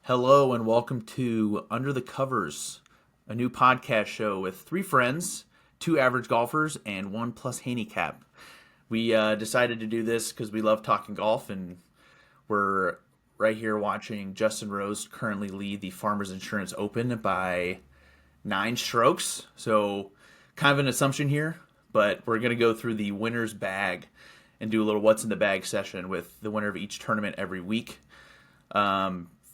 Hello and welcome to Under the Covers, a new podcast show with three friends, two average golfers, and one plus handicap. We decided to do this because we love talking golf, and we're right here watching Justin Rose currently lead the Farmers Insurance Open by 9 strokes. So, kind of an assumption here, but we're going to go through the winner's bag and do a little what's in the bag session with the winner of each tournament every week.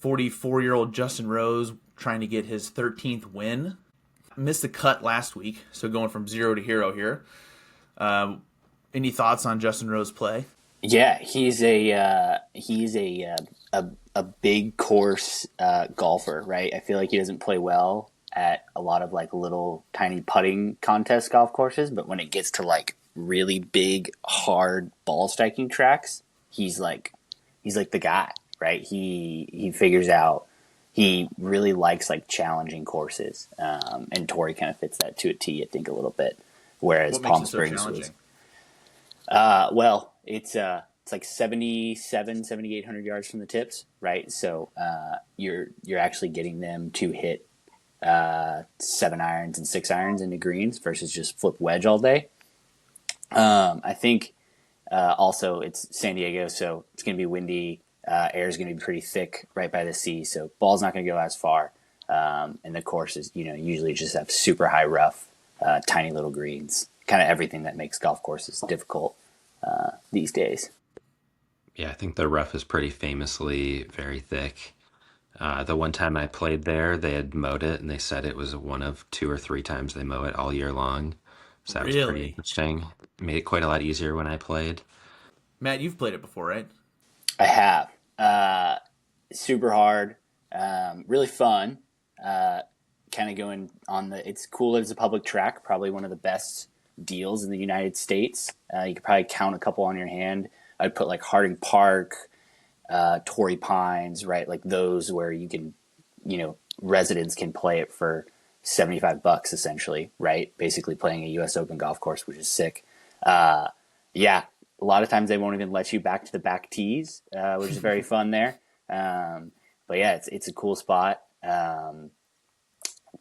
44-year-old Justin Rose trying to get his 13th win. Missed the cut last week, so going from zero to hero here. Any thoughts on Justin Rose's play? Yeah, he's a big course golfer, right? I feel like he doesn't play well at a lot of like little tiny putting contest golf courses, but when it gets to like really big, hard ball striking tracks, he's like the guy, right? He figures out. He really likes like challenging courses, and Torrey kind of fits that to a T, I think, a little bit. Whereas Palm Springs was, it's like 7,800 yards from the tips, right? So you're actually getting them to hit 7 irons and 6 irons into greens versus just flip wedge all day. I think also it's San Diego, so it's going to be windy. Air is going to be pretty thick right by the sea, so ball's not going to go as far. And the courses, usually just have super high rough, tiny little greens, kind of everything that makes golf courses difficult these days. Yeah, I think the rough is pretty famously very thick. The one time I played there, they had mowed it, and they said it was one of 2 or 3 times they mow it all year long. So that was pretty interesting. Made it quite a lot easier when I played. Matt, you've played it before, right? I have. Super hard, really fun. Kind of going on it's cool that it's a public track, probably one of the best deals in the United States. You could probably count a couple on your hand. I'd put like Harding Park, Torrey Pines, right? Like those where you can, residents can play it for $75 essentially, right? Basically playing a US Open golf course, which is sick. Yeah. A lot of times they won't even let you back to the back tees, which is very fun there. But yeah, it's a cool spot.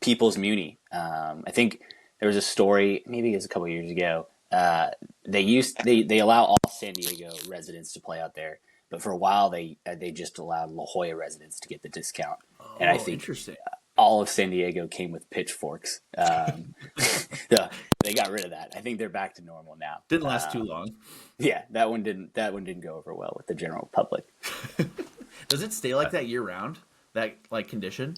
People's Muni. I think there was a story, maybe it was a couple years ago. They allow all San Diego residents to play out there, but for a while they just allowed La Jolla residents to get the discount. Oh, and I think interesting. All of San Diego came with pitchforks. So they got rid of that. I think they're back to normal now. Didn't last too long. Yeah, that one didn't go over well with the general public. Does it stay like that year round? That like condition?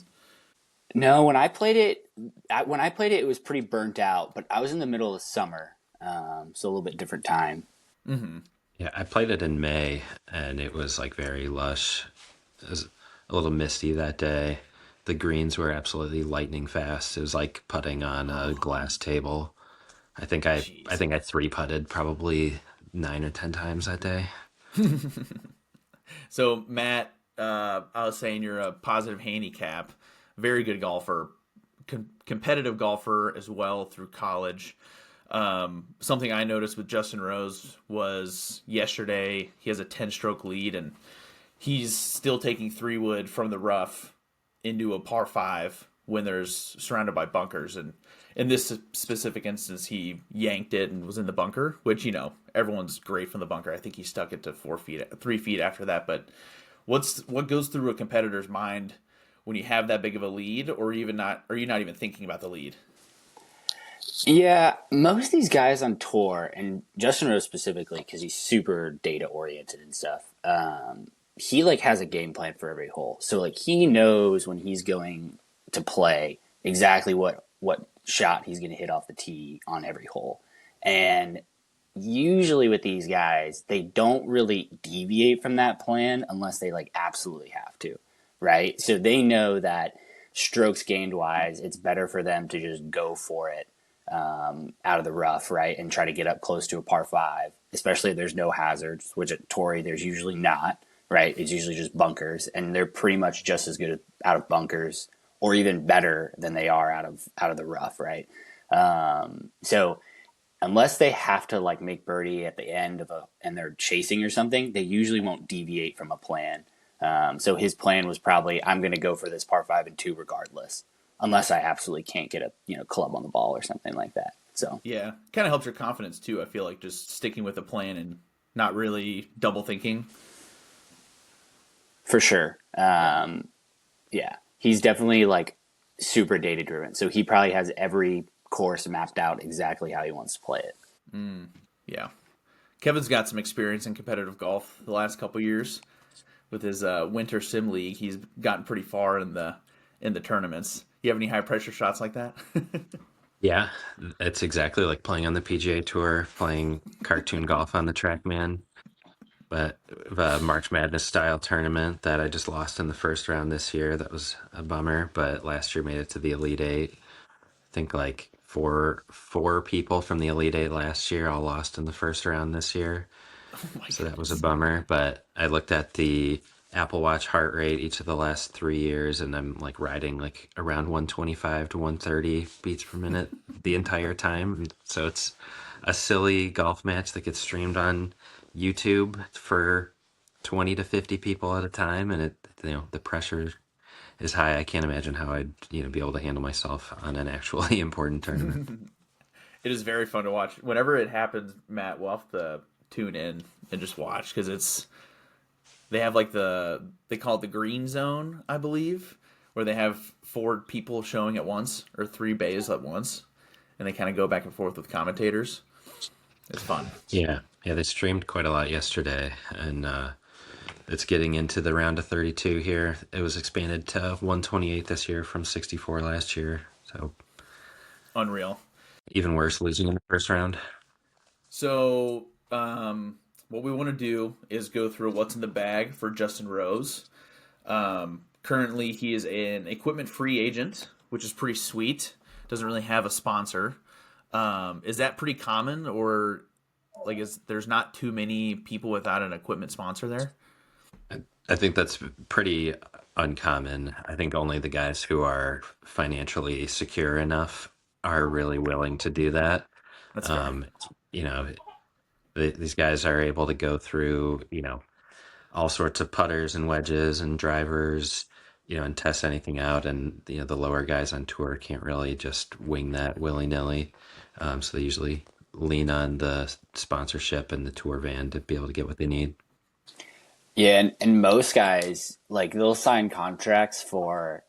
No, when I played it, it was pretty burnt out. But I was in the middle of summer, so a little bit different time. Mm-hmm. Yeah, I played it in May, and it was like very lush. It was a little misty that day. The greens were absolutely lightning fast. It was like putting on a glass table. I think I 3-putted probably 9 or 10 times that day. So Matt, I was saying you're a positive handicap, very good golfer, competitive golfer as well through college. Something I noticed with Justin Rose was yesterday he has a 10-stroke lead and he's still taking 3-wood from the rough into a par 5 when there's surrounded by bunkers. And in this specific instance, he yanked it and was in the bunker, which, everyone's great from the bunker. I think he stuck it to 3 feet after that. But what goes through a competitor's mind when you have that big of a lead, or are you not even thinking about the lead? Yeah, most of these guys on tour, and Justin Rose specifically, because he's super data oriented and stuff, he like has a game plan for every hole. So like he knows when he's going to play exactly what shot he's going to hit off the tee on every hole. And usually with these guys, they don't really deviate from that plan unless they like absolutely have to, right? So they know that strokes gained wise, it's better for them to just go for it out of the rough, right? And try to get up close to a par 5, especially if there's no hazards, which at Torrey there's usually not. Right, it's usually just bunkers, and they're pretty much just as good out of bunkers, or even better than they are out of the rough, right? So unless they have to like make birdie at the end and they're chasing or something, they usually won't deviate from a plan. So his plan was probably, I'm going to go for this par 5 and 2 regardless, unless I absolutely can't get a club on the ball or something like that. So Yeah, kind of helps your confidence too. I feel like just sticking with a plan and not really double thinking. for sure, Yeah. yeah, he's definitely like super data driven. So he probably has every course mapped out exactly how he wants to play it. Yeah. Kevin's got some experience in competitive golf the last couple years with his winter sim league. He's gotten pretty far in the tournaments. You have any high pressure shots like that? Yeah, it's exactly like playing on the PGA Tour, playing cartoon golf on the TrackMan. But the March Madness style tournament that I just lost in the first round this year, that was a bummer. But last year made it to the Elite Eight. I think like four people from the Elite Eight last year all lost in the first round this year. Oh my So that was a goodness. bummer. But I looked at the Apple Watch heart rate each of the last 3 years, and I'm like riding like around 125 to 130 beats per minute the entire time. So it's a silly golf match that gets streamed on YouTube for 20 to 50 people at a time, and the pressure is high. I can't imagine how I'd be able to handle myself on an actually important tournament. It is very fun to watch. Whenever it happens, Matt, we'll have to tune in and just watch because they have like they call it the green zone, I believe, where they have four people showing at once or three bays at once, and they kind of go back and forth with commentators. It's fun. Yeah, they streamed quite a lot yesterday, and it's getting into the round of 32 here. It was expanded to 128 this year from 64 last year, so Unreal. even worse losing in the first round. So, what we want to do is go through what's in the bag for Justin Rose. Currently, he is an equipment free agent, which is pretty sweet. Doesn't really have a sponsor. Is that pretty common, or like is there's not too many people without an equipment sponsor there? I think that's pretty uncommon. I think only the guys who are financially secure enough are really willing to do that. That's fair. Um, you know, these guys are able to go through, all sorts of putters and wedges and drivers, and test anything out. And, the lower guys on tour can't really just wing that willy nilly. So they usually lean on the sponsorship and the tour van to be able to get what they need. Yeah, and most guys like they'll sign contracts for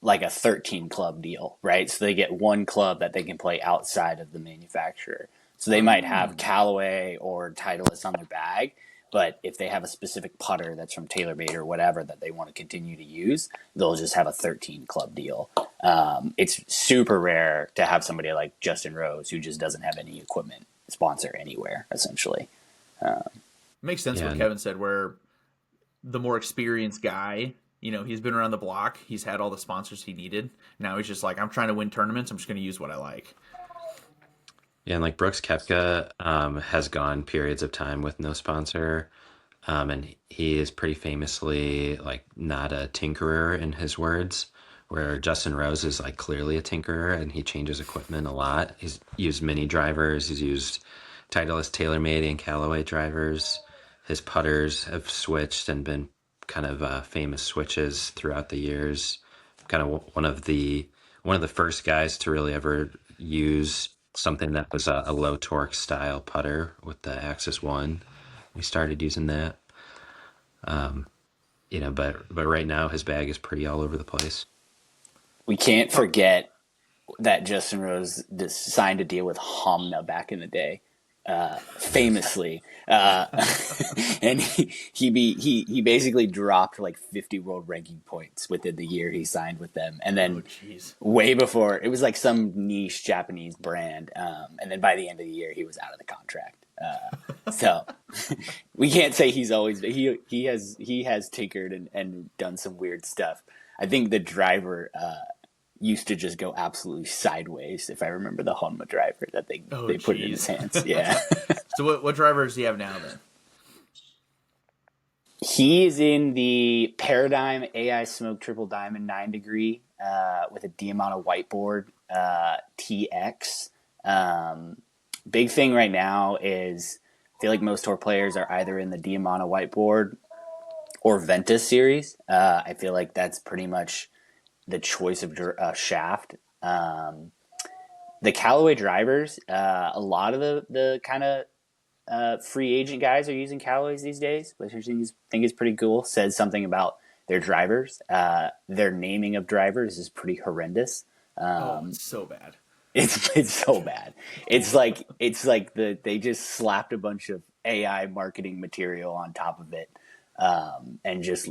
like a 13 club deal, right? So they get one club that they can play outside of the manufacturer. So they might have Oh, Callaway or Titleist on their bag, but if they have a specific putter that's from TaylorMade or whatever that they want to continue to use, they'll just have a 13 club deal. It's super rare to have somebody like Justin Rose who just doesn't have any equipment sponsor anywhere, essentially. makes sense Yeah. what And Kevin said. Where the more experienced guy, he's been around the block. He's had all the sponsors he needed. Now he's just like, I'm trying to win tournaments. I'm just going to use what I like. Yeah, and like Brooks Koepka has gone periods of time with no sponsor, and he is pretty famously like not a tinkerer in his words, where Justin Rose is like clearly a tinkerer and he changes equipment a lot. He's used mini drivers, he's used Titleist TaylorMade and Callaway drivers. His putters have switched and been kind of famous switches throughout the years. Kind of one of the first guys to really ever use something that was a low torque style putter with the Axis One. We started using that, but right now his bag is pretty all over the place. We can't forget that Justin Rose signed a deal with Homna back in the day, famously, and he basically dropped like 50 world ranking points within the year he signed with them, and Oh, then jeez. way before it was like some niche Japanese brand, and then by the end of the year he was out of the contract. So we can't say he's always he has tinkered and done some weird stuff. I think the driver used to just go absolutely sideways. If I remember the Honma driver that they Oh, they put it in his jeez. hands, yeah. So what driver does he have now then? He is in the Paradigm AI Smoke Triple Diamond 9 degree with a Diamante whiteboard TX. Big thing right now is I feel like most tour players are either in the Diamante whiteboard or Ventus series. I feel like that's pretty much the choice of shaft. The Callaway drivers, a lot of the kind of free agent guys are using Callaways these days, which I think is pretty cool. Says something about their drivers. Their naming of drivers is pretty horrendous. Oh, it's so bad. It's so bad. It's like they just slapped a bunch of AI marketing material on top of it, and just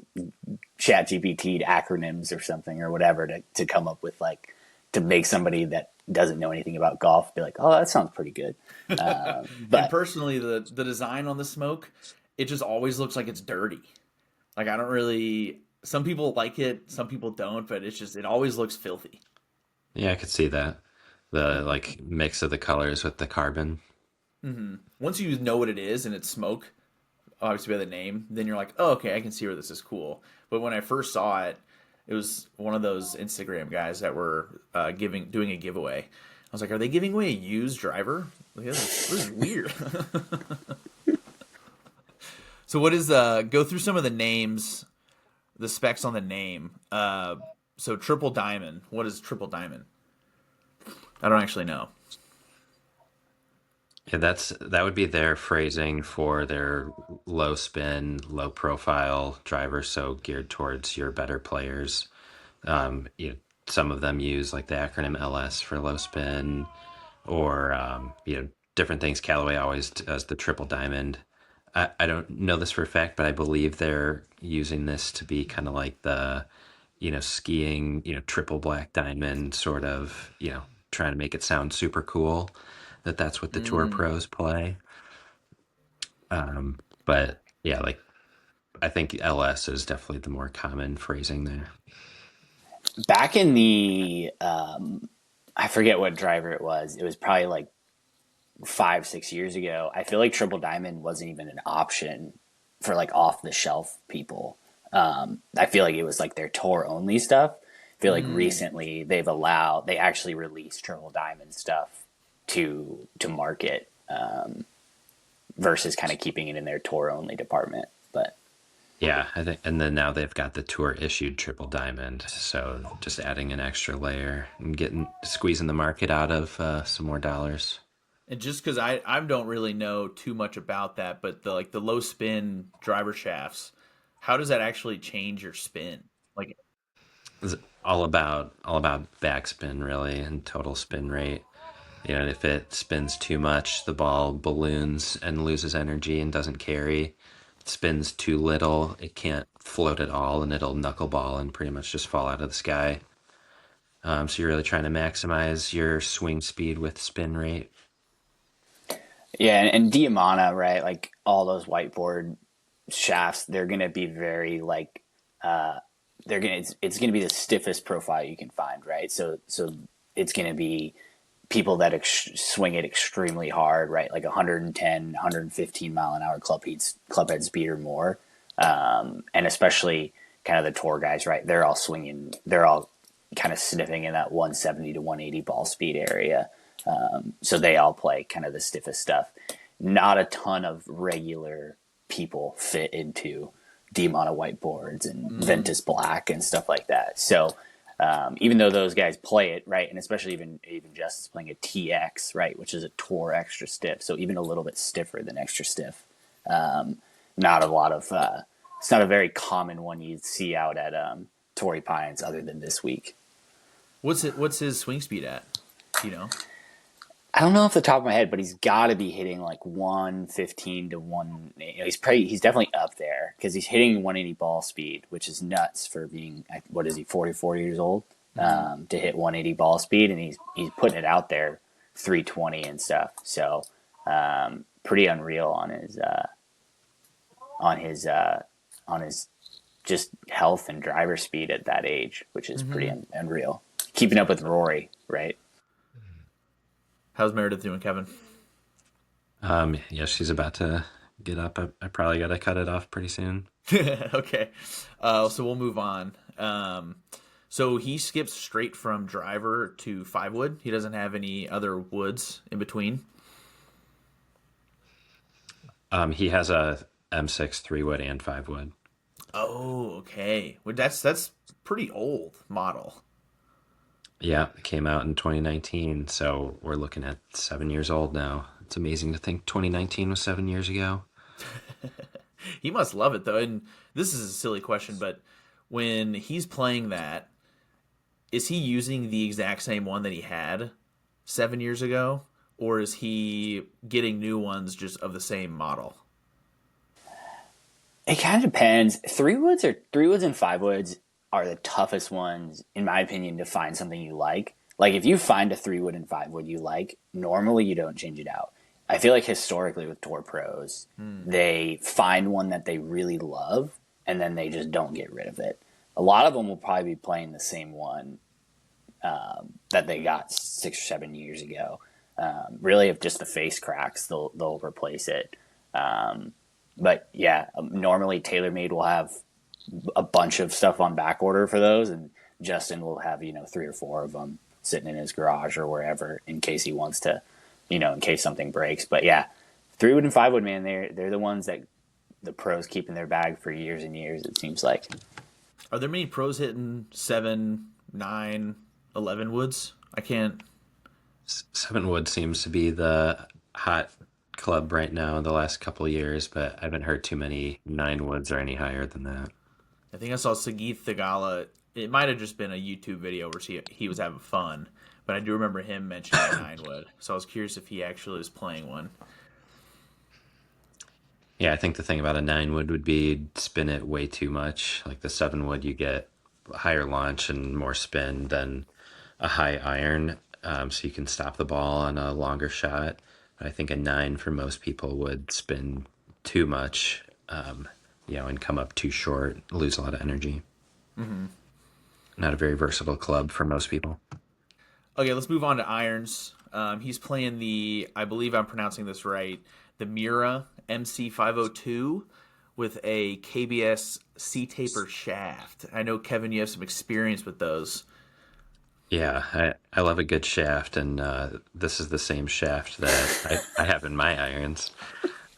chat GPT'd acronyms or something or whatever to come up with like to make somebody that doesn't know anything about golf be like, oh, that sounds pretty good. And But personally, the design on the smoke, it just always looks like it's dirty. Like I don't really. Some people like it, some people don't, but it always looks filthy. Yeah, I could see that. The like mix of the colors with the carbon. Once you know what it is and it's smoke, obviously by the name, then you're like, oh, okay, I can see where this is cool. But when I first saw it, it was one of those Instagram guys that were doing a giveaway. I was like, are they giving away a used driver? Like, this is weird. So what is go through some of the names, the specs on the name. So triple diamond. What is triple diamond? I don't actually know. Yeah, that would be their phrasing for their low spin, low profile drivers, so geared towards your better players. You know, some of them use like the acronym LS for low spin, or you know, different things. Callaway always does the triple diamond. I don't know this for a fact, but I believe they're using this to be kind of like the, you know, skiing, you know, triple black diamond sort of, you know, trying to make it sound super cool. That's what the tour Mm. pros play. But yeah, like I think LS is definitely the more common phrasing there. back in the I forget what driver it was. It was probably like 5, 6 years ago. I feel like triple diamond wasn't even an option for like off the shelf people. I feel like it was like their tour only stuff. I feel like Mm. recently they actually released triple diamond stuff to market, versus kind of keeping it in their tour only department. But Yeah, I think, and then now they've got the tour issued triple diamond, so just adding an extra layer and getting squeezing the market out of some more dollars. And just because I don't really know too much about that, but the low spin driver shafts, how does that actually change your spin? Like, It's all about backspin really and total spin rate. You know, if it spins too much, the ball balloons and loses energy and doesn't carry. It spins too little, it can't float at all, and it'll knuckleball and pretty much just fall out of the sky. So you're really trying to maximize your swing speed with spin rate. yeah, and Diamana, right? Like all those whiteboard shafts, they're gonna be very like it's gonna be the stiffest profile you can find, right? So it's gonna be people that swing it extremely hard, right? Like 110, 115 mile an hour club head speed or more, and especially kind of the tour guys, right? They're all kind of sniffing in that 170 to 180 ball speed area. So they all play kind of the stiffest stuff. Not a ton of regular people fit into D-Mono whiteboards and Ventus Black and stuff like that. So even though those guys play it, right, and especially even Justice playing a TX, right, which is a tour extra stiff, so even a little bit stiffer than extra stiff. Not a lot of it's not a very common one you'd see out at Torrey Pines other than this week. what's his swing speed at? Do you know? I don't know off the top of my head, but he's got to be hitting like 115 to 1. You know, he's definitely up there because he's hitting 180 ball speed, which is nuts for being, what is he, 44 years old, to hit 180 ball speed, and he's putting it out there 320 and stuff. So pretty unreal on his just health and driver speed at that age, which is pretty unreal. Keeping up with Rory, right? How's Meredith doing, Kevin? Yeah, she's about to get up. I probably got to cut it off pretty soon. Okay, so we'll move on. So he skips straight from driver to 5 wood. He doesn't have any other woods in between. He has a M6 3 wood and 5 wood. Oh, okay. Well, that's pretty old model. Yeah, it came out in 2019, so we're looking at 7 years old now. It's amazing to think 2019 was 7 years ago. He must love it though. And this is a silly question, but when he's playing that, is he using the exact same one that he had 7 years ago, or is he getting new ones just of the same model? It kind of depends. Three woods and five woods are the toughest ones, in my opinion, to find something you like. Like if you find a three wood and five wood you like, normally you don't change it out. I feel like historically with tour pros, they find one that they really love and then they just don't get rid of it. A lot of them will probably be playing the same one that they got 6 or 7 years ago. Really, if just the face cracks, they'll replace it. But yeah, normally TaylorMade will have a bunch of stuff on back order for those, and Justin will have 3 or 4 of them sitting in his garage or wherever in case he wants to, in case something breaks. But yeah, 3 wood and 5 wood, man, they're the ones that the pros keep in their bag for years and years. It seems like. Are there many pros hitting 7, 9, 11 woods? I can't. 7 wood seems to be the hot club right now in the last couple of years, but I haven't heard too many 9 woods or any higher than that. I think I saw Sagith Thagala. It might have just been a YouTube video where he was having fun, but I do remember him mentioning a 9 wood. So I was curious if he actually was playing one. Yeah, I think the thing about a 9 wood would be spin it way too much. Like the 7 wood, you get higher launch and more spin than a high iron, so you can stop the ball on a longer shot. I think a 9 for most people would spin too much, and come up too short, lose a lot of energy. Not a very versatile club for most people. Okay, let's move on to irons. He's playing I believe I'm pronouncing this right, the Mira MC502 with a KBS C-taper shaft. I know, Kevin, you have some experience with those. Yeah, I love a good shaft, and this is the same shaft that I have in my irons.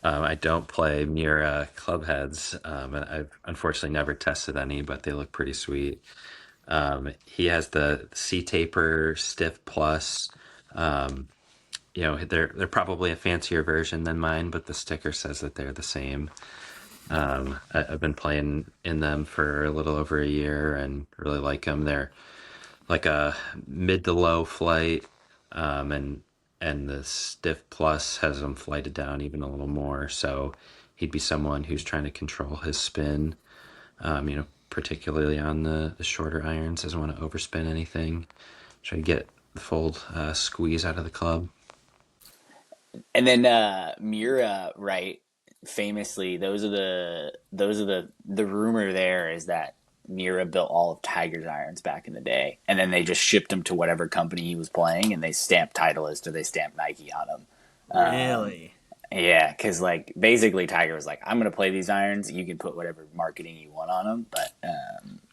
I don't play Mira club heads, and I've unfortunately never tested any, but they look pretty sweet. He has the C Taper Stiff Plus. Um, they're probably a fancier version than mine, but the sticker says that they're the same. I've been playing in them for a little over a year and really like them. They're like a mid to low flight, and the Stiff Plus has them flighted down even a little more. So he'd be someone who's trying to control his spin, particularly on the shorter irons, doesn't want to overspin anything. Try to get the full squeeze out of the club. And then Mira, right? Famously, the rumor there is that Mira built all of Tiger's irons back in the day, and then they just shipped them to whatever company he was playing, and they stamped Titleist or they stamped Nike on them. Really? Yeah, because like basically Tiger was like, "I'm going to play these irons. You can put whatever marketing you want on them," but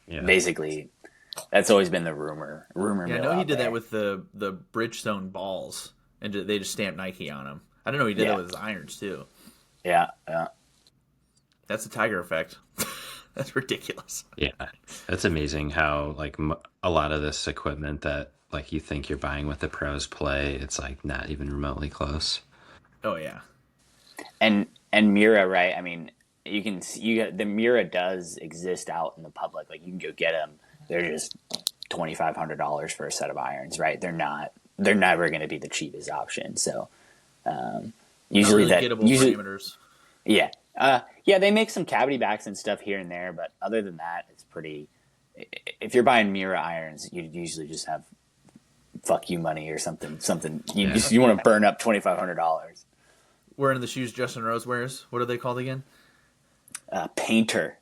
Yeah. basically that's always been the rumor. Yeah, I Mill know he out did there. that with the Bridgestone balls, and they just stamped Nike on them. I don't know. He did that Yeah, with his irons too. yeah, yeah. That's the Tiger effect. That's ridiculous. Yeah, that's amazing how like a lot of this equipment that like you think you're buying with the pros play, it's like not even remotely close. Oh yeah. And Mira, right? I mean, the Mira does exist out in the public. Like you can go get them. They're just $2,500 for a set of irons, right? They're not. They're never going to be the cheapest option. So Not usually really gettable parameters. yeah, yeah. They make some cavity backs and stuff here and there, but other than that, it's pretty. If you're buying Mira irons, you usually just have fuck you money or something. Something Yeah. you want to burn up $2,500. Wearing the shoes Justin Rose wears. What are they called again? Painter,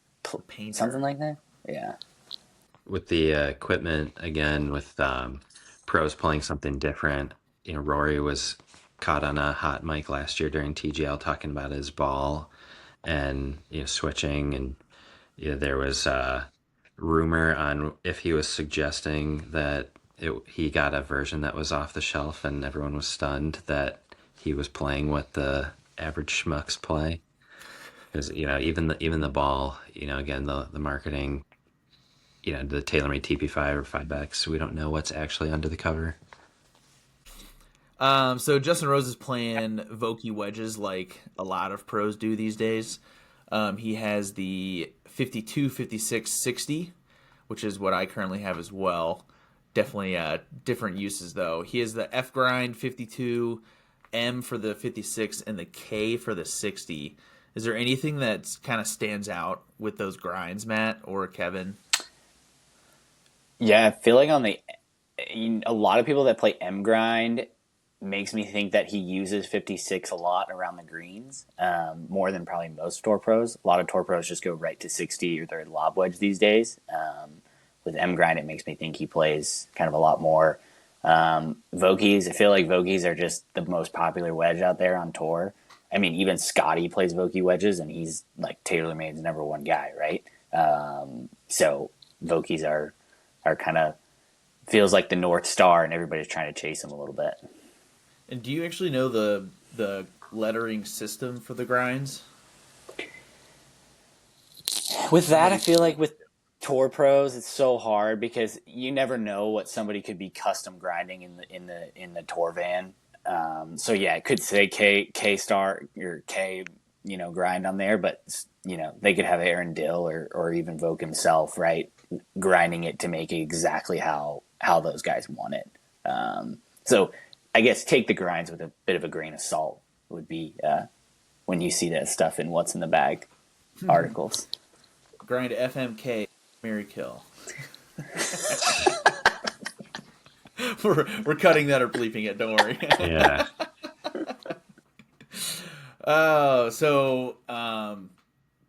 Painter. something like that. Yeah. With the equipment again, with pros playing something different. Rory was caught on a hot mic last year during TGL talking about his ball and switching, and there was a rumor on if he was suggesting that he got a version that was off the shelf, and everyone was stunned that he was playing what the average schmucks play. because even the ball, again, the marketing, the TaylorMade TP5 or 5X, we don't know what's actually under the cover. So Justin Rose is playing Vokey wedges like a lot of pros do these days. He has the 52, 56, 60, which is what I currently have as well. Definitely different uses though. He has the F grind 52, M for the 56, and the K for the 60. Is there anything that kind of stands out with those grinds, Matt or Kevin? Yeah, I feel like a lot of people that play M grind makes me think that he uses 56 a lot around the greens, more than probably most tour pros. A lot of tour pros just go right to 60 or their lob wedge these days. With M grind, it makes me think he plays kind of a lot more. Vokies, I feel like Vokies are just the most popular wedge out there on tour. I mean, even Scotty plays Vokey wedges, and he's like TaylorMade's number one guy, right? So Vokies are kind of feels like the North Star, and everybody's trying to chase him a little bit. And do you actually know the lettering system for the grinds? With What that, do I you? feel like with tour pros, it's so hard because you never know what somebody could be custom grinding in the tour van. So yeah, it could say K star or K, grind on there, but they could have Aaron Dill or even Vogue himself, right, grinding it to make it exactly how those guys want it. So I guess take the grinds with a bit of a grain of salt would be when you see that stuff in what's in the bag articles. Grind FMK, Mary Kill. We're cutting that or bleeping it. Don't worry. Yeah.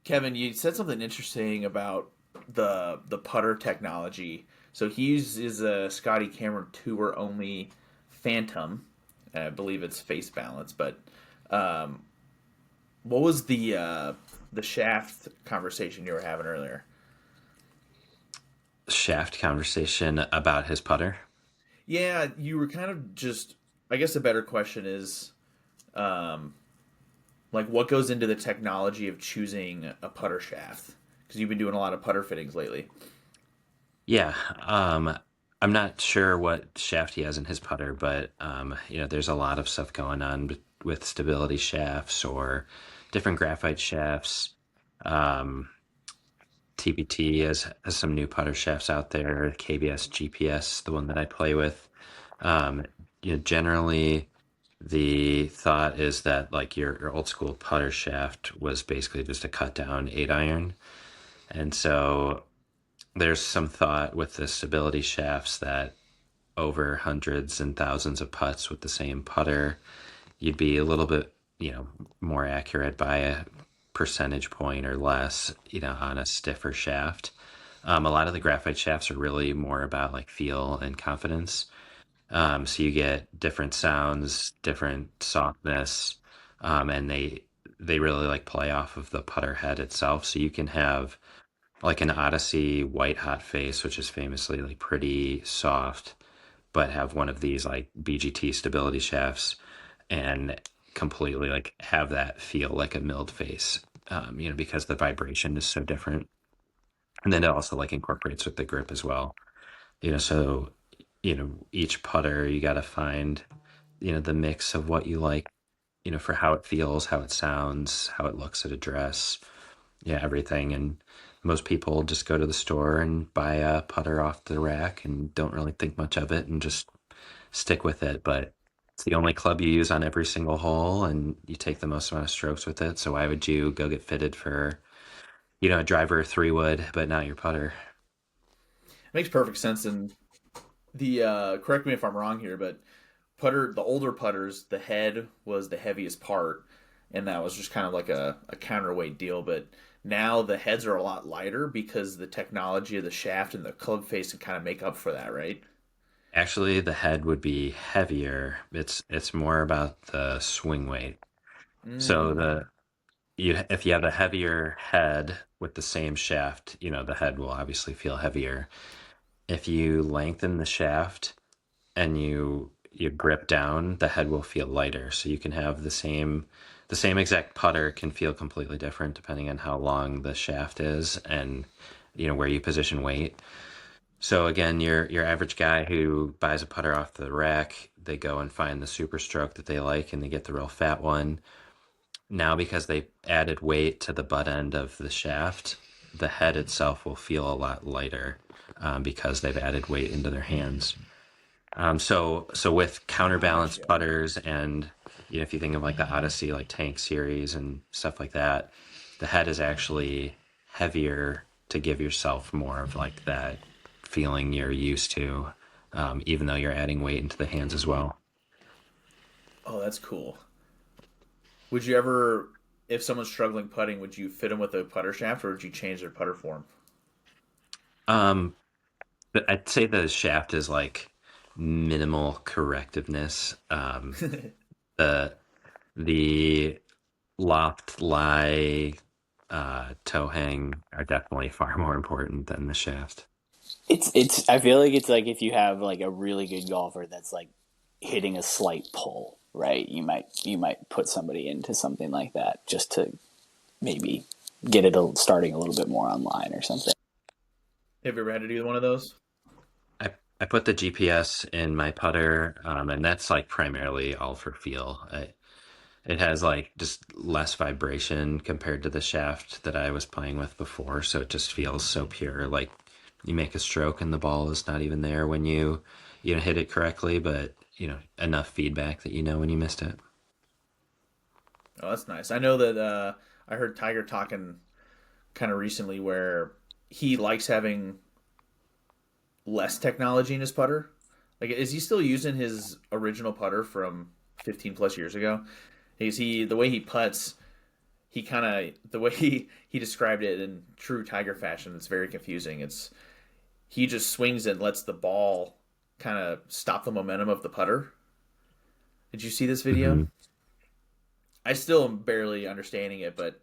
Kevin, you said something interesting about the putter technology. So he uses a Scotty Cameron tour only Phantom. I believe it's face balance, but um, what was the shaft conversation you were having earlier? Shaft conversation about his putter. Yeah, you were kind of just. I guess a better question is, um, like, what goes into the technology of choosing a putter shaft? Because you've been doing a lot of putter fittings lately. Yeah. I'm not sure what shaft he has in his putter, but there's a lot of stuff going on with stability shafts or different graphite shafts. Um, TBT has some new putter shafts out there. KBS GPS, the one that I play with. Um, generally the thought is that like your old school putter shaft was basically just a cut down 8 iron, and so there's some thought with the stability shafts that over hundreds and thousands of putts with the same putter, you'd be a little bit, more accurate by a percentage point or less, on a stiffer shaft. A lot of the graphite shafts are really more about like feel and confidence. So you get different sounds, different softness, and they really like play off of the putter head itself. So you can have like an Odyssey white hot face, which is famously like pretty soft, but have one of these like BGT stability shafts and completely like have that feel like a milled face, because the vibration is so different. And then it also like incorporates with the grip as well. So, each putter you got to find, the mix of what you like, for how it feels, how it sounds, how it looks at a dress, yeah, everything. And most people just go to the store and buy a putter off the rack and don't really think much of it and just stick with it. But it's the only club you use on every single hole, and you take the most amount of strokes with it. So why would you go get fitted for, a driver 3 wood, but not your putter? Makes perfect sense. And the correct me if I'm wrong here, but the older putters, the head was the heaviest part, and that was just kind of like a counterweight deal. But now the heads are a lot lighter because the technology of the shaft and the club face can kind of make up for that, right? Actually, the head would be heavier. It's more about the swing weight. So Mm. if you have a heavier head with the same shaft, the head will obviously feel heavier. If you lengthen the shaft and you grip down, the head will feel lighter. So you can have the the same exact putter can feel completely different depending on how long the shaft is and where you position weight. So again, your average guy who buys a putter off the rack, they go and find the super stroke that they like and they get the real fat one. Now because they added weight to the butt end of the shaft, the head itself will feel a lot lighter because they've added weight into their hands. So with counterbalance Gotcha. putters and if you think of like the Odyssey, like Tank series and stuff like that, the head is actually heavier to give yourself more of like that feeling you're used to, even though you're adding weight into the hands as well. Oh, that's cool. Would you ever, if someone's struggling putting, would you fit them with a putter shaft or would you change their putter form? Um, but I'd say the shaft is like minimal correctiveness. The the loft lie toe hang are definitely far more important than the shaft. It's. I feel like it's like if you have like a really good golfer that's like hitting a slight pull, right? You might put somebody into something like that just to maybe get it starting a little bit more online or something. Have you ever had to do one of those? I put the GPS in my putter, and that's like primarily all for feel. It has like just less vibration compared to the shaft that I was playing with before, so it just feels so pure. Like you make a stroke and the ball is not even there when you hit it correctly, but enough feedback that you know when you missed it. Oh, that's nice. I know that I heard Tiger talking kind of recently where he likes having less technology in his putter. Like, is he still using his original putter from 15 plus years ago? Is he the way he puts? He kind of the way he described it in true Tiger fashion. It's very confusing. It's he just swings and lets the ball kind of stop the momentum of the putter. Did you see this video? hmm I still am barely understanding it, but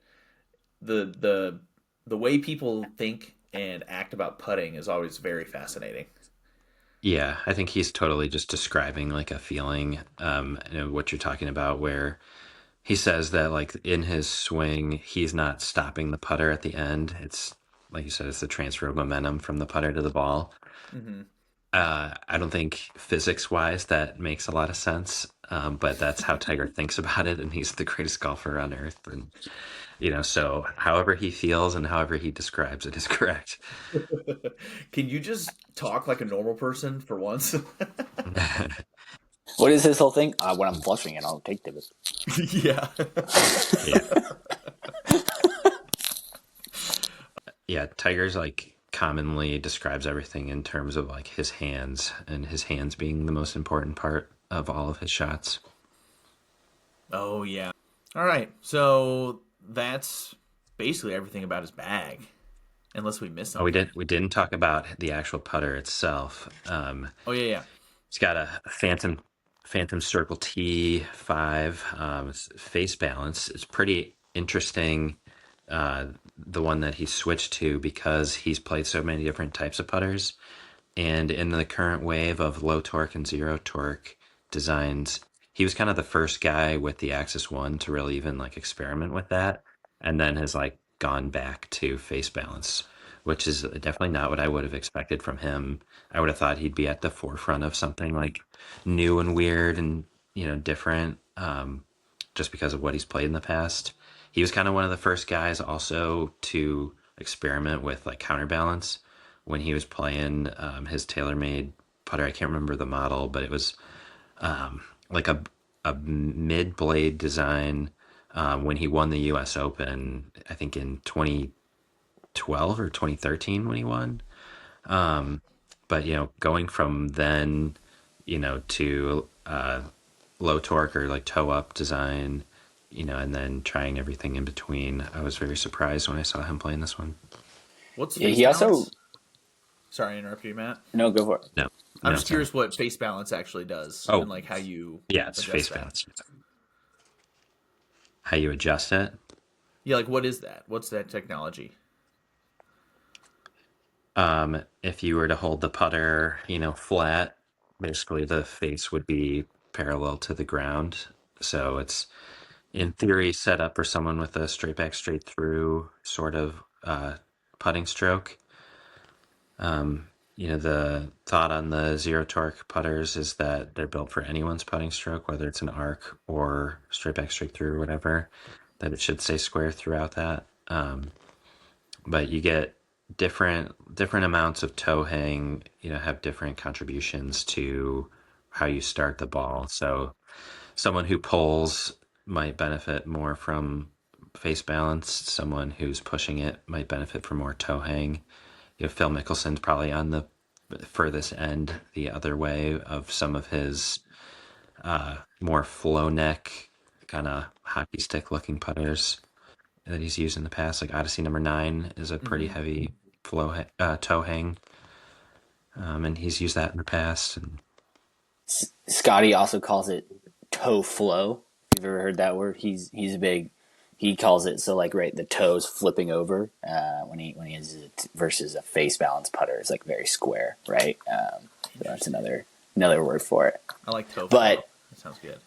the way people think and act about putting is always very fascinating. Yeah, I think he's totally just describing like a feeling, what you're talking about, where he says that like in his swing, he's not stopping the putter at the end. It's like you said, it's the transfer of momentum from the putter to the ball. Hmm. I don't think physics wise that makes a lot of sense, but that's how Tiger thinks about it, and he's the greatest golfer on earth. And so however he feels and however he describes it is correct. Can you just talk like a normal person for once? What is this whole thing? When I'm flushing it, I'll take the. Yeah. Yeah, yeah. Tiger's like commonly describes everything in terms of like his hands and his hands being the most important part of all of his shots. Oh yeah. All right. So that's basically everything about his bag, unless we missed Oh, we something. didn't we didn't talk about the actual putter itself. Oh yeah, yeah. It's got a Phantom Circle T5. It's face balance. It's pretty interesting. The one that he switched to because he's played so many different types of putters. And in the current wave of low torque and zero torque designs, he was kind of the first guy with the Axis One to really even like experiment with that, and then has like gone back to face balance, which is definitely not what I would have expected from him. I would have thought he'd be at the forefront of something like new and weird and different, just because of what he's played in the past. He was kind of one of the first guys also to experiment with like counterbalance when he was playing his TaylorMade putter. I can't remember the model, but it was like a mid blade design when he won the U.S. Open. I think in 2012 or 2013 when he won. But going from then, to low torque or like toe up design, and then trying everything in between. I was very surprised when I saw him playing this one. What's Yeah, face he also balance? Sorry, I interrupted you, Matt. no go for it. No, I'm no, just sorry. curious what face balance actually does and Oh, like how you yeah, it's face adjust that. balance. How you adjust it? Yeah, like what is that? What's that technology? If you were to hold the putter, flat, basically the face would be parallel to the ground. So it's in theory set up for someone with a straight back, straight through sort of putting stroke. The thought on the zero torque putters is that they're built for anyone's putting stroke, whether it's an arc or straight back, straight through, or whatever, that it should stay square throughout that. But you get different amounts of toe hang, have different contributions to how you start the ball. So someone who pulls might benefit more from face balance. Someone who's pushing it might benefit from more toe hang. Phil Mickelson's probably on the furthest end the other way of some of his more flow neck kind of hockey stick looking putters that he's used in the past. Like Odyssey number 9 is a pretty heavy flow toe hang, and he's used that in the past. And Scotty also calls it toe flow. You've ever heard that word? He's a big. He calls it so like right the toes flipping over when he uses it versus a face balance putter is like very square, right? So that's another word for it. I like tofu. But That sounds good.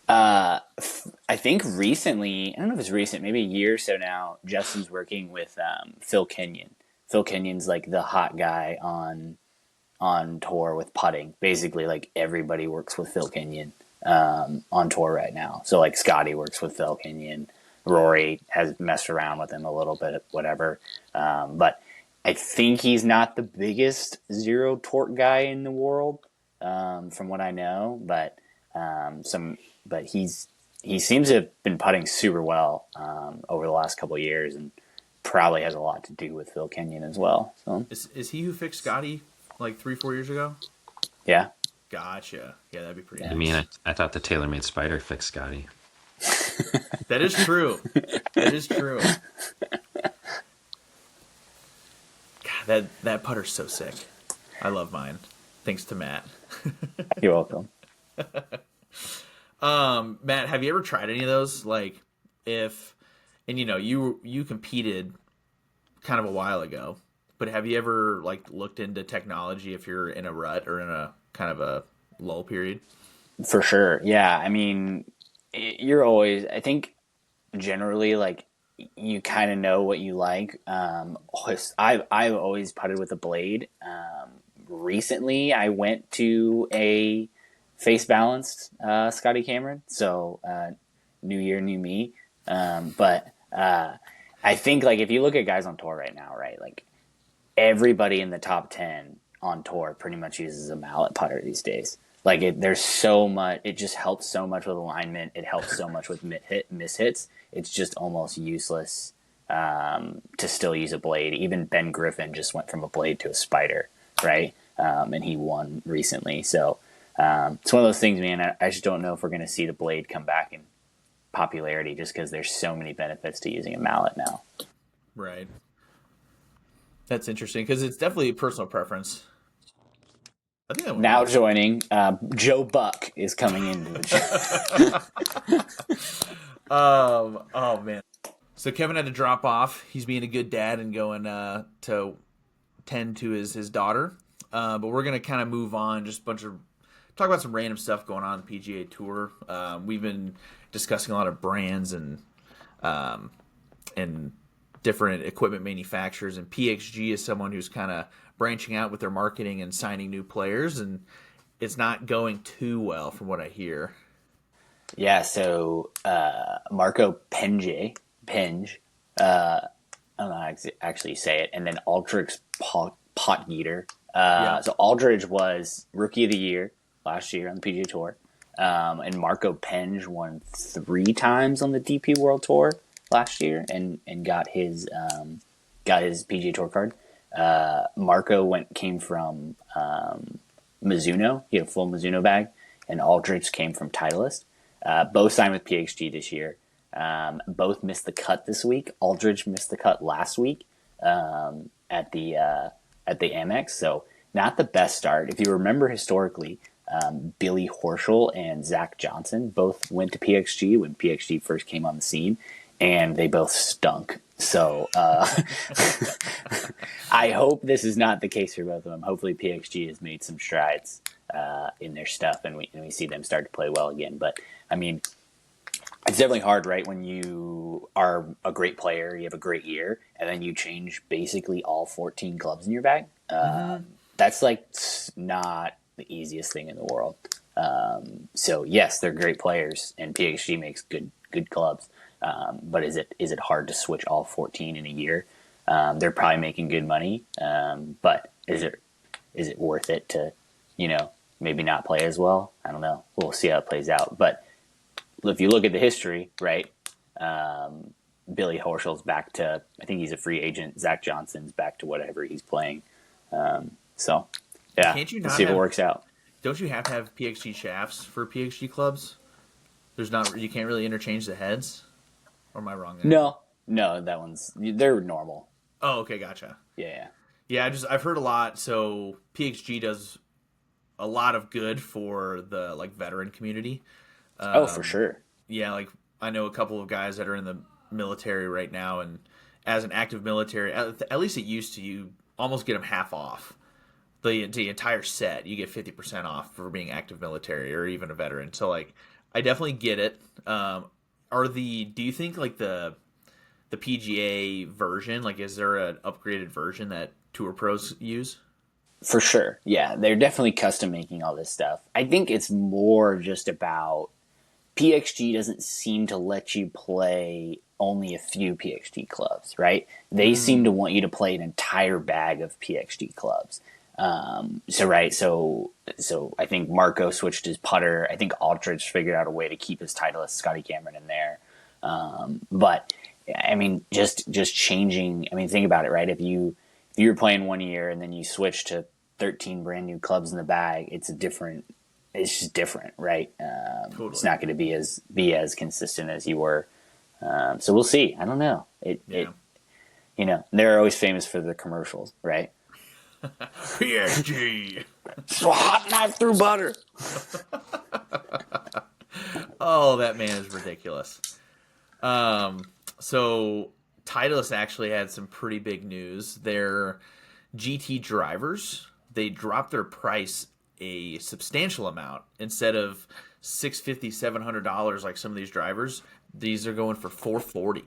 I think recently, I don't know if it's recent, maybe a year or so now, Justin's working with Phil Kenyon. Phil Kenyon's like the hot guy on tour with putting. Basically, like everybody works with Phil Kenyon on tour right now. So like Scotty works with Phil Kenyon. Rory has messed around with him a little bit, whatever. But I think he's not the biggest zero torque guy in the world, from what I know. But he seems to have been putting super well over the last couple of years, and probably has a lot to do with Phil Kenyon as well. So Is he who fixed Scotty like 3-4 years ago? yeah. Gotcha. Yeah, that'd be pretty. I Nice. mean, I thought the TaylorMade Spider fixed Scotty. That is true. That is true. God, that putter's so sick. I love mine. Thanks to Matt. You're welcome. Matt, have you ever tried any of those? Like, you competed kind of a while ago, but have you ever like looked into technology if you're in a rut or in a kind of a lull period? For sure. Yeah. I mean, you're always, I think generally like you kind of know what you like. I've always putted with a blade. Recently I went to a face balanced, Scotty Cameron. So, new year, new me. But I think like if you look at guys on tour right now, right, like everybody in the top 10 on tour pretty much uses a mallet putter these days. Like there's so much, it just helps so much with alignment. It helps so much with miss hits. It's just almost useless to still use a blade. Even Ben Griffin just went from a blade to a spider, right? And he won recently. So it's one of those things, man. I just don't know if we're going to see the blade come back in popularity just because there's so many benefits to using a mallet now. Right. That's interesting because it's definitely a personal preference. I think that Now joining, Joe Buck is coming into the show. Oh man. So Kevin had to drop off. He's being a good dad and going to tend to his daughter. But we're gonna kind of move on. Just talk about some random stuff going on the PGA Tour. We've been discussing a lot of brands and different equipment manufacturers, and PXG is someone who's kind of branching out with their marketing and signing new players, and it's not going too well from what I hear. Yeah, so Marco Penge, I don't know how to actually say it, and then Aldrich Potgieter. So Aldridge was Rookie of the Year last year on the PGA Tour, and Marco Penge won 3 times on the DP World Tour last year, and got his PGA Tour card. Marco came from Mizuno. He had a full Mizuno bag, and Aldrich came from Titleist. Both signed with PXG this year. Both missed the cut this week. Aldridge missed the cut last week at the Amex, so not the best start. If you remember historically, Billy Horschel and Zach Johnson both went to PXG when PXG first came on the scene, and they both stunk. So I hope this is not the case for both of them. Hopefully PXG has made some strides in their stuff, and we see them start to play well again. But I mean, It's definitely hard, right? When you are a great player, you have a great year, and then you change basically all 14 clubs in your bag. That's like not the easiest thing in the world. So yes, they're great players, and PXG makes good clubs. But is it hard to switch all 14 in a year? They're probably making good money, but is it worth it to, maybe not play as well? I don't know. We'll see how it plays out. But if you look at the history, right? Billy Horschel's back to, I think he's a free agent. Zach Johnson's back to whatever he's playing. So, yeah, Can't you let's not see if it have? works out. Don't you have to have PXG shafts for PXG clubs? There's not. You can't really interchange the heads. Or am I wrong there? No, they're normal. Oh, okay, gotcha. Yeah. Yeah, I've heard a lot. So PXG does a lot of good for the like veteran community. Oh, for sure. Yeah, like I know a couple of guys that are in the military right now, and as an active military, at least it used to, you almost get them half off. The entire set, you get 50% off for being active military or even a veteran. So like, I definitely get it. Do you think like the PGA version, like is there an upgraded version that tour pros use? For sure. Yeah, they're definitely custom making all this stuff. I think it's more just about PXG doesn't seem to let you play only a few PXG clubs, right? They seem to want you to play an entire bag of PXG clubs. So I think Marco switched his putter. I think Aldridge figured out a way to keep his Titleist Scotty Cameron in there. But I mean, just changing. I mean, think about it, right? If you were playing 1 year and then you switch to 13 brand new clubs in the bag, it's just different, right? Totally. It's not going to be as consistent as you were. So we'll see. I don't know. They're always famous for the commercials, right? PXG. So hot knife through butter. Oh, that man is ridiculous. So Titleist actually had some pretty big news. Their GT drivers, they dropped their price a substantial amount. Instead of $650, $700 like some of these drivers, these are going for $440.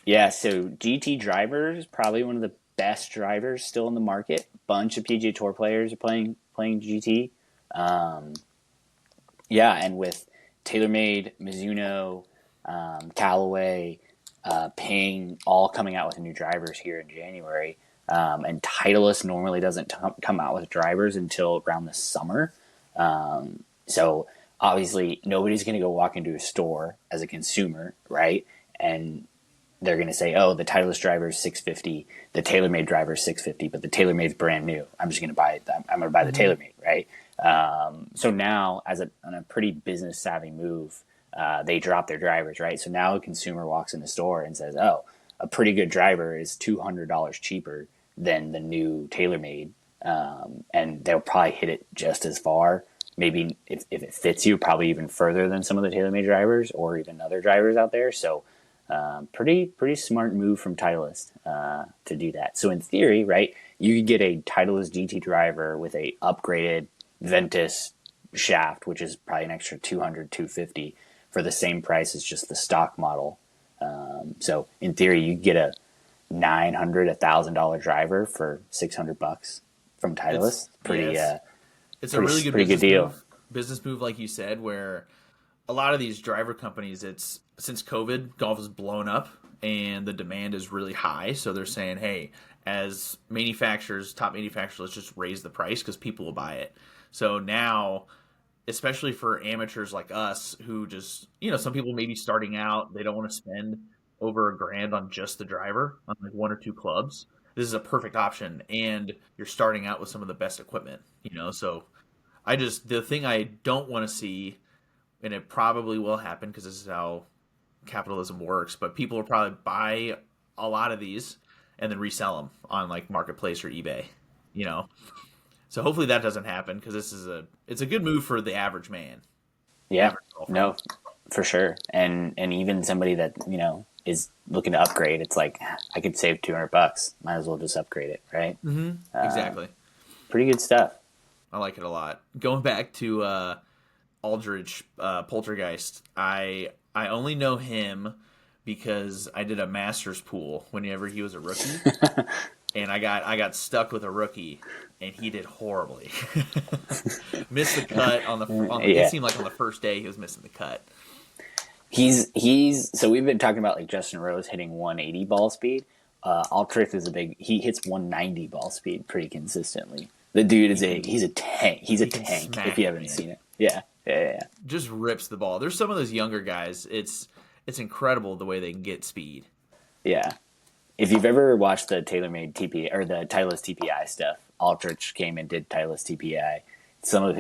Yeah, so GT drivers, probably one of the best drivers still in the market. Bunch of PGA Tour players are playing GT. Yeah, and with TaylorMade, Mizuno, Callaway, Ping, all coming out with new drivers here in January. And Titleist normally doesn't come out with drivers until around the summer. So obviously nobody's going to go walk into a store as a consumer, right? And they're going to say, oh, the Titleist driver is $650, the TaylorMade driver is $650, but the TaylorMade's brand new. I'm just going to buy it. I'm going to buy the TaylorMade, right? So now, on a pretty business savvy move, they drop their drivers, right? So now a consumer walks in the store and says, oh, a pretty good driver is $200 cheaper than the new TaylorMade, and they'll probably hit it just as far. Maybe if it fits you, probably even further than some of the TaylorMade drivers or even other drivers out there. So pretty smart move from Titleist to do that. So in theory, right, you could get a Titleist GT driver with a upgraded Ventus shaft, which is probably an extra $200, $250 for the same price as just the stock model. So in theory, you get a $900, $1,000 driver for $600 from Titleist. It's a really good deal. Business move, like you said, where a lot of these driver companies, it's since COVID, golf has blown up and the demand is really high. So they're saying, hey, as manufacturers, top manufacturers, let's just raise the price because people will buy it. So now, especially for amateurs like us who just, some people may be starting out, they don't want to spend over $1,000 on just the driver on like one or two clubs. This is a perfect option, and you're starting out with some of the best equipment, So the thing I don't want to see, and it probably will happen because this is how capitalism works, but people will probably buy a lot of these and then resell them on like Marketplace or eBay. So hopefully that doesn't happen because it's a good move for the average man. Yeah, no, for sure. And even somebody that, is looking to upgrade, it's like, I could save $200. Might as well just upgrade it, right? Mm-hmm. Exactly. Pretty good stuff. I like it a lot. Going back to Aldridge Poltergeist, I I only know him because I did a Masters pool whenever he was a rookie, and I got stuck with a rookie, and he did horribly. Missed the cut on the. It Yeah. seemed like on the first day he was missing the cut. He's so we've been talking about like Justin Rose hitting 180 ball speed. Altrith is he hits 190 ball speed pretty consistently. The dude is he's a tank. He's a can tank smack if you it, haven't man. seen it. Yeah. Just rips the ball. There's some of those younger guys. It's incredible the way they can get speed. Yeah. If you've ever watched the TaylorMade TPI or the Titleist TPI stuff, Aldrich came and did Titleist TPI. Some of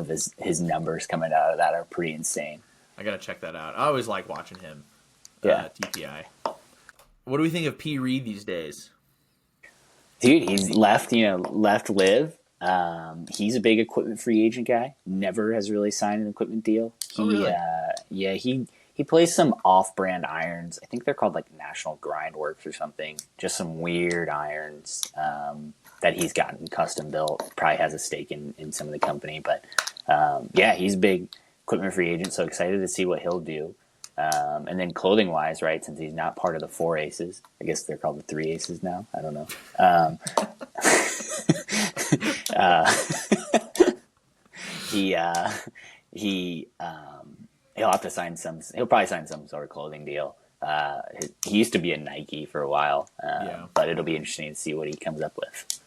his numbers coming out of that are pretty insane. I gotta check that out. I always like watching him. Yeah. TPI. What do we think of P. Reed these days? Dude, he's left live. He's a big equipment free agent guy. Never has really signed an equipment deal. Really? He plays some off-brand irons. I think they're called like National Grindworks or something. Just some weird irons that he's gotten custom built. Probably has a stake in some of the company, but he's a big equipment free agent. So excited to see what he'll do. And then clothing wise, right? Since he's not part of the 4 aces, I guess they're called the 3 aces now. I don't know. He'll have to sign he'll probably sign some sort of clothing deal. He used to be a Nike for a while, but it'll be interesting to see what he comes up with.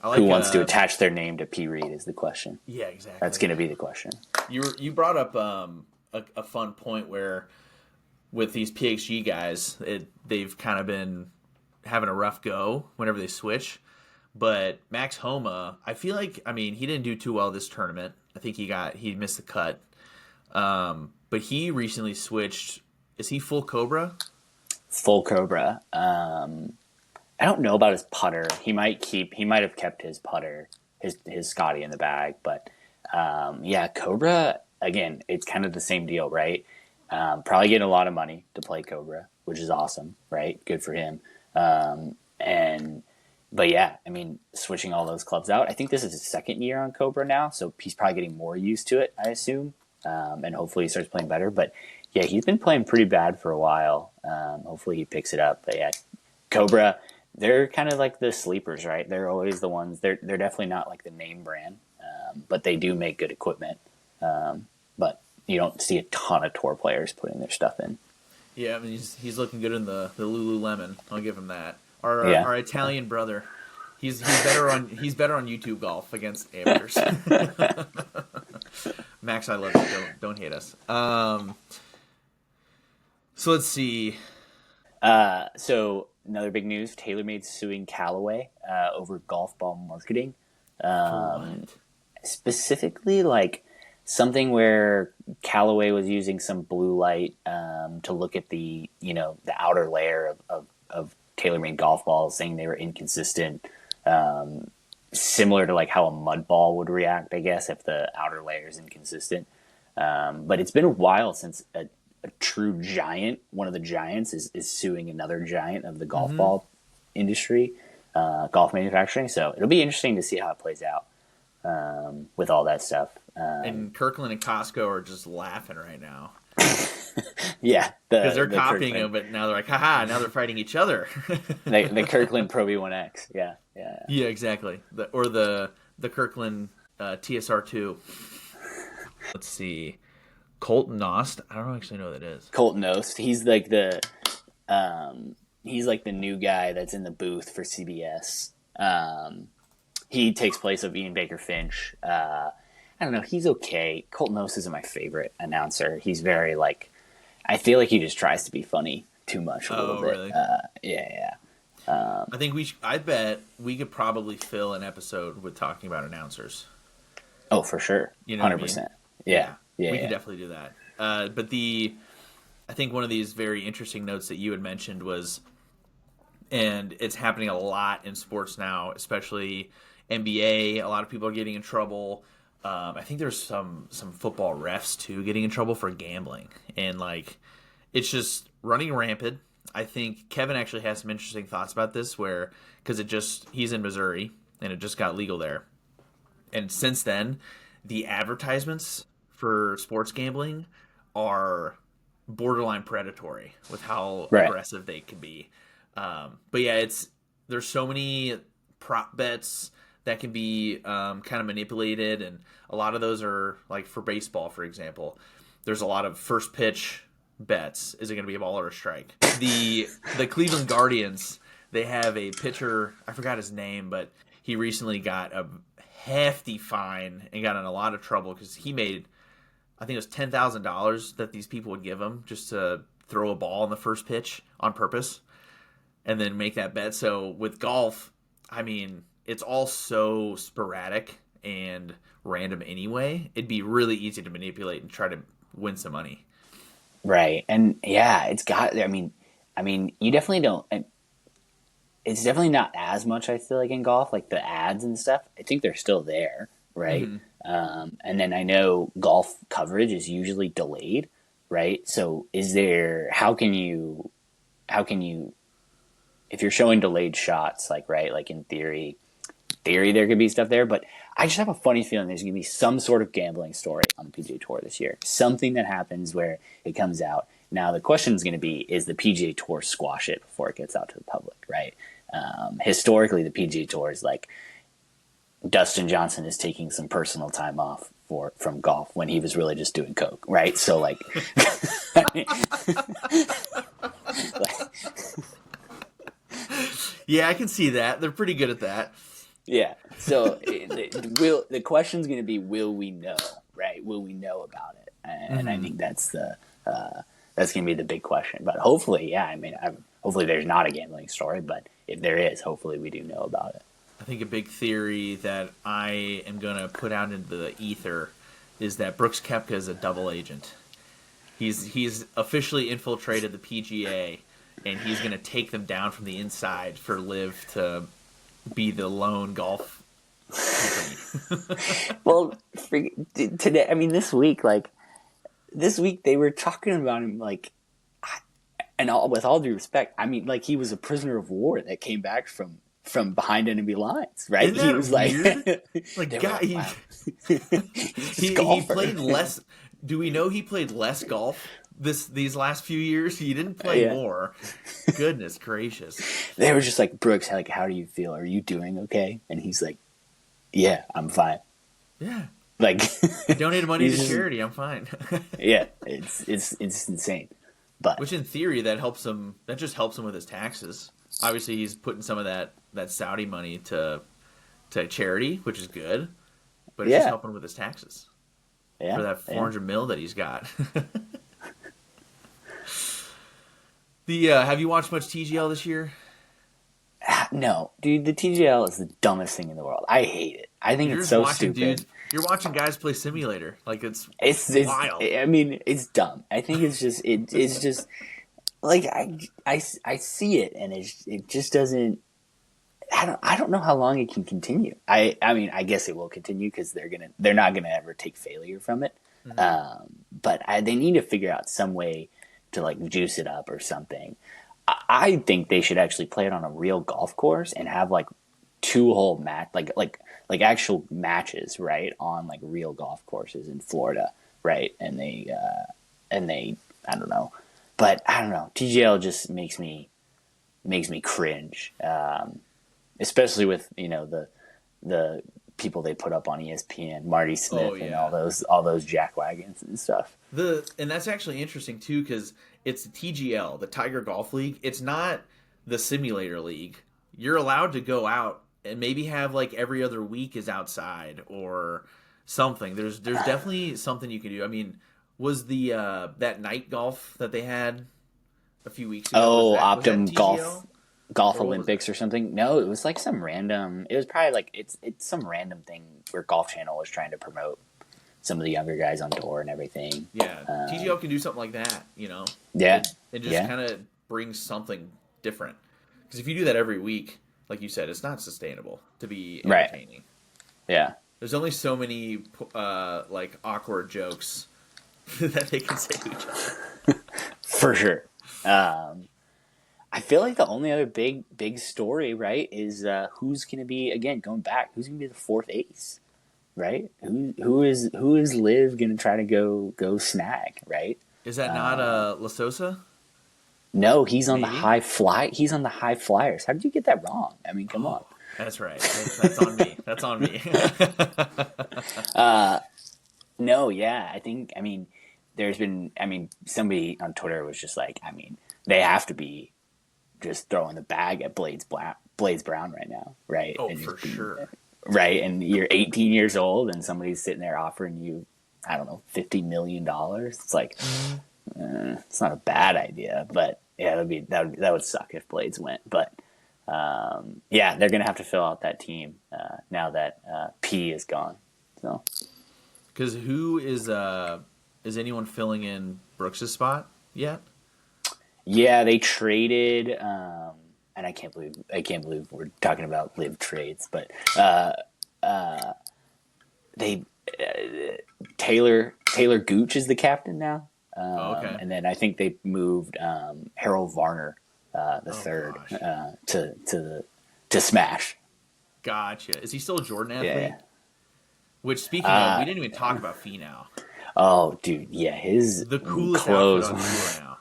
Who wants to attach their name to P. Reed is the question. Yeah, exactly. That's going to be the question. You brought up a fun point where with these PXG guys, they've kind of been having a rough go whenever they switch. But Max Homa, I feel like, he didn't do too well this tournament. I think he missed the cut. But he recently switched. Is he full Cobra? Full Cobra. I don't know about his putter. He might have kept his putter, his Scotty in the bag. But Cobra, again, it's kind of the same deal, right? Probably getting a lot of money to play Cobra, which is awesome, right? Good for him. Switching all those clubs out. I think this is his second year on Cobra now, so he's probably getting more used to it, I assume. And hopefully he starts playing better. But yeah, he's been playing pretty bad for a while. Hopefully he picks it up. But yeah, Cobra, they're kind of like the sleepers, right? They're always the ones. They're definitely not like the name brand, but they do make good equipment. But you don't see a ton of tour players putting their stuff in. Yeah, he's looking good in the Lululemon. I'll give him that. Our Italian brother, he's better on YouTube golf against amateurs. Max, I love you. Don't hate us. So let's see. So another big news: TaylorMade's suing Callaway over golf ball marketing. Specifically, like something where Callaway was using some blue light to look at the outer layer of TaylorMade golf balls, saying they were inconsistent. Similar to like how a mud ball would react, I guess, if the outer layer is inconsistent. But it's been a while since a true giant, one of the giants, is suing another giant of the golf ball industry, golf manufacturing. So it'll be interesting to see how it plays out with all that stuff. And Kirkland and Costco are just laughing right now. Yeah, because they're copying them, but now they're like, haha, now they're fighting each other. the Kirkland Pro V1X, yeah, exactly. The Kirkland TSR2. Let's see, Colton Nost. I don't actually know what that is. Colton Nost. He's like the new guy that's in the booth for CBS. He takes place of Ian Baker Finch. I don't know. He's okay. Colton Nost isn't my favorite announcer. He's very I feel like he just tries to be funny too much a little bit. Really? Yeah. I think I bet we could probably fill an episode with talking about announcers. Oh, for sure. 100%. Yeah. We could definitely do that. But I think one of these very interesting notes that you had mentioned was, and it's happening a lot in sports now, especially NBA. A lot of people are getting in trouble. I think there's some football refs too getting in trouble for gambling, and it's just running rampant. I think Kevin actually has some interesting thoughts about this, because he's in Missouri and it just got legal there, and since then, the advertisements for sports gambling are borderline predatory with how Right. aggressive they can be. But yeah, there's so many prop bets that can be kind of manipulated, and a lot of those are like for baseball, for example. There's a lot of first pitch bets. Is it going to be a ball or a strike? The Cleveland Guardians, they have a pitcher. I forgot his name, but he recently got a hefty fine and got in a lot of trouble because he made, I think it was $10,000 that these people would give him just to throw a ball on the first pitch on purpose and then make that bet. So with golf, I mean, it's all so sporadic and random anyway. It'd be really easy to manipulate and try to win some money. Right. And yeah, it's got, I mean, you definitely don't, and it's definitely not as much, I feel like, in golf, like the ads and stuff. I think they're still there. Right. Mm-hmm. And then I know golf coverage is usually delayed. Right. So how can you, if you're showing delayed shots, like, right, like in theory, there could be stuff there, but I just have a funny feeling there's going to be some sort of gambling story on the PGA Tour this year. Something that happens where it comes out. Now, the question is going to be, is the PGA Tour squash it before it gets out to the public, right? Historically, the PGA Tour is like, Dustin Johnson is taking some personal time off from golf when he was really just doing coke, right? So, like, Yeah, I can see that. They're pretty good at that. yeah. So the question's going to be, will we know, right? Will we know about it? And I think that's going to be the big question. But hopefully, yeah. I mean, hopefully there's not a gambling story, but if there is, hopefully we do know about it. I think a big theory that I am going to put out into the ether is that Brooks Koepka is a double agent. He's officially infiltrated the PGA, and he's going to take them down from the inside for Liv to be the lone golf company. Well, today, I mean, this week they were talking about him like, and with all due respect, I mean, like he was a prisoner of war that came back from behind enemy lines, right? Isn't that He was weird? like, Like, God, wow. he played less. Do we know he played less golf these last few years? He didn't play more. Goodness gracious. They were just like, Brooks, like, how do you feel? Are you doing okay? And he's like, yeah, I'm fine. Yeah. Like, I donated money to charity. I'm fine. Yeah, it's insane. But which in theory that helps him. That just helps him with his taxes. Obviously, he's putting some of that Saudi money to charity, which is good. But it's just helping with his taxes for that 400 mil that he's got. Have you watched much TGL this year? No, dude, the TGL is the dumbest thing in the world. I hate it. I think it's so stupid. Dudes, you're watching guys play simulator. Like it's wild. I mean, it's dumb. I think it's just like I see it, and it just doesn't. I don't know how long it can continue. I mean, I guess it will continue because they're not gonna ever take failure from it. Mm-hmm. But they need to figure out some way to like juice it up or something. I think they should actually play it on a real golf course and have like 2-hole match, like actual matches, right, on like real golf courses in Florida, right? And they I don't know, but I don't know. TGL just makes me cringe, especially with the people they put up on ESPN, Marty Smith, and all those jackwagons and stuff. And that's actually interesting too because it's the TGL, the Tiger Golf League. It's not the simulator league. You're allowed to go out and maybe have like every other week is outside or something. There's definitely something you can do. I mean, was the that night golf that they had a few weeks ago? Oh, Optum Golf Olympics or something? No, it was like some random. It was probably like it's some random thing where Golf Channel was trying to promote some of the younger guys on tour and everything. Yeah, TGL can do something like that, Yeah, and just kind of brings something different. Because if you do that every week, like you said, it's not sustainable to be entertaining. Right. Yeah, there's only so many like awkward jokes that they can say to each other. For sure. I feel like the only other big story, right, is who's going to be, again, going back, who's going to be the fourth ace? right? Who is Liv gonna try to go snag, right? Is that not La Sosa? No, he's on the Maybe. high fly. He's on the high flyers. How did you get that wrong? I mean, come on. Oh, that's right. That's on me. That's on me. No, yeah, I mean, somebody on Twitter was just like, I mean, they have to be just throwing the bag at Blades Brown right now, right? Oh, And for just being, sure. right, and you're 18 years old, and somebody's sitting there offering you, I don't know, $50 million. It's like, Mhm. it's not a bad idea, but yeah, that would suck if Blades went. But yeah, they're gonna have to fill out that team now that P is gone. So Because who is anyone filling in Brooks's spot yet? yeah, they traded, and I can't believe we're talking about live trades, but they Taylor Gooch is the captain now, Oh, okay. and then I think they moved Harold Varner the Oh third gosh. to Smash. Gotcha. Is he still a Jordan athlete? Yeah. Which, speaking of, we didn't even talk about Finau. Oh, dude, yeah, his The coolest clothes. outfit on tour now.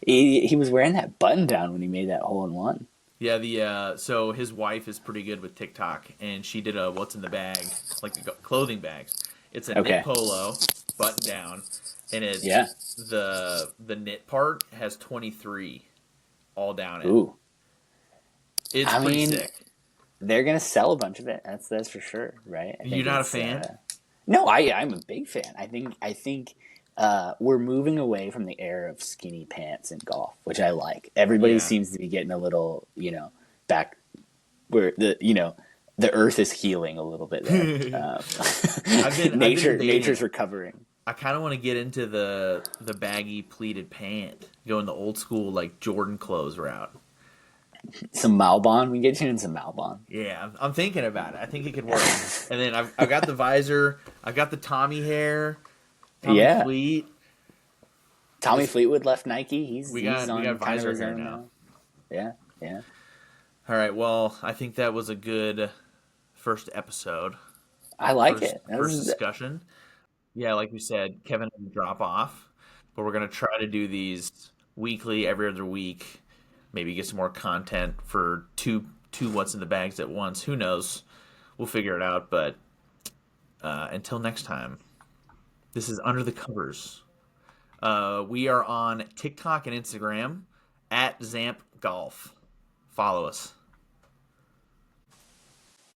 He was wearing that button down when he made that hole in one. Yeah, so his wife is pretty good with TikTok, and she did a what's in the bag, like clothing bags. It's a knit Okay. polo, button down, and it's Yeah. the knit part has 23 all down it. Ooh. It's I pretty mean, sick. they're gonna sell a bunch of it. That's for sure, right? I You're think not a it's fan? no, I'm a big fan. I think we're moving away from the era of skinny pants in golf, which I like. Everybody Yeah. seems to be getting a little, back where the earth is healing a little bit there. I've been Nature's debating. recovering. I kind of want to get into the baggy pleated pant, going the old school like Jordan clothes route. Some Malbon, we can get you in some Malbon. Yeah, I'm thinking about it. I think it could work. And then I've got the visor. I've got the Tommy hair, Tommy Yeah, Fleet. Tommy Fleetwood left Nike. He's We he's got on kind of visor his hair own now. now. Yeah, yeah. All right. Well, I think that was a good first episode. I like First it. That first was, discussion. Yeah, like we said, Kevin had to drop off, but we're gonna try to do these weekly, every other week. Maybe get some more content for two what's in the bags at once. Who knows? We'll figure it out. But until next time, this is Under the Covers. We are on TikTok and Instagram at Zamp Golf. Follow us.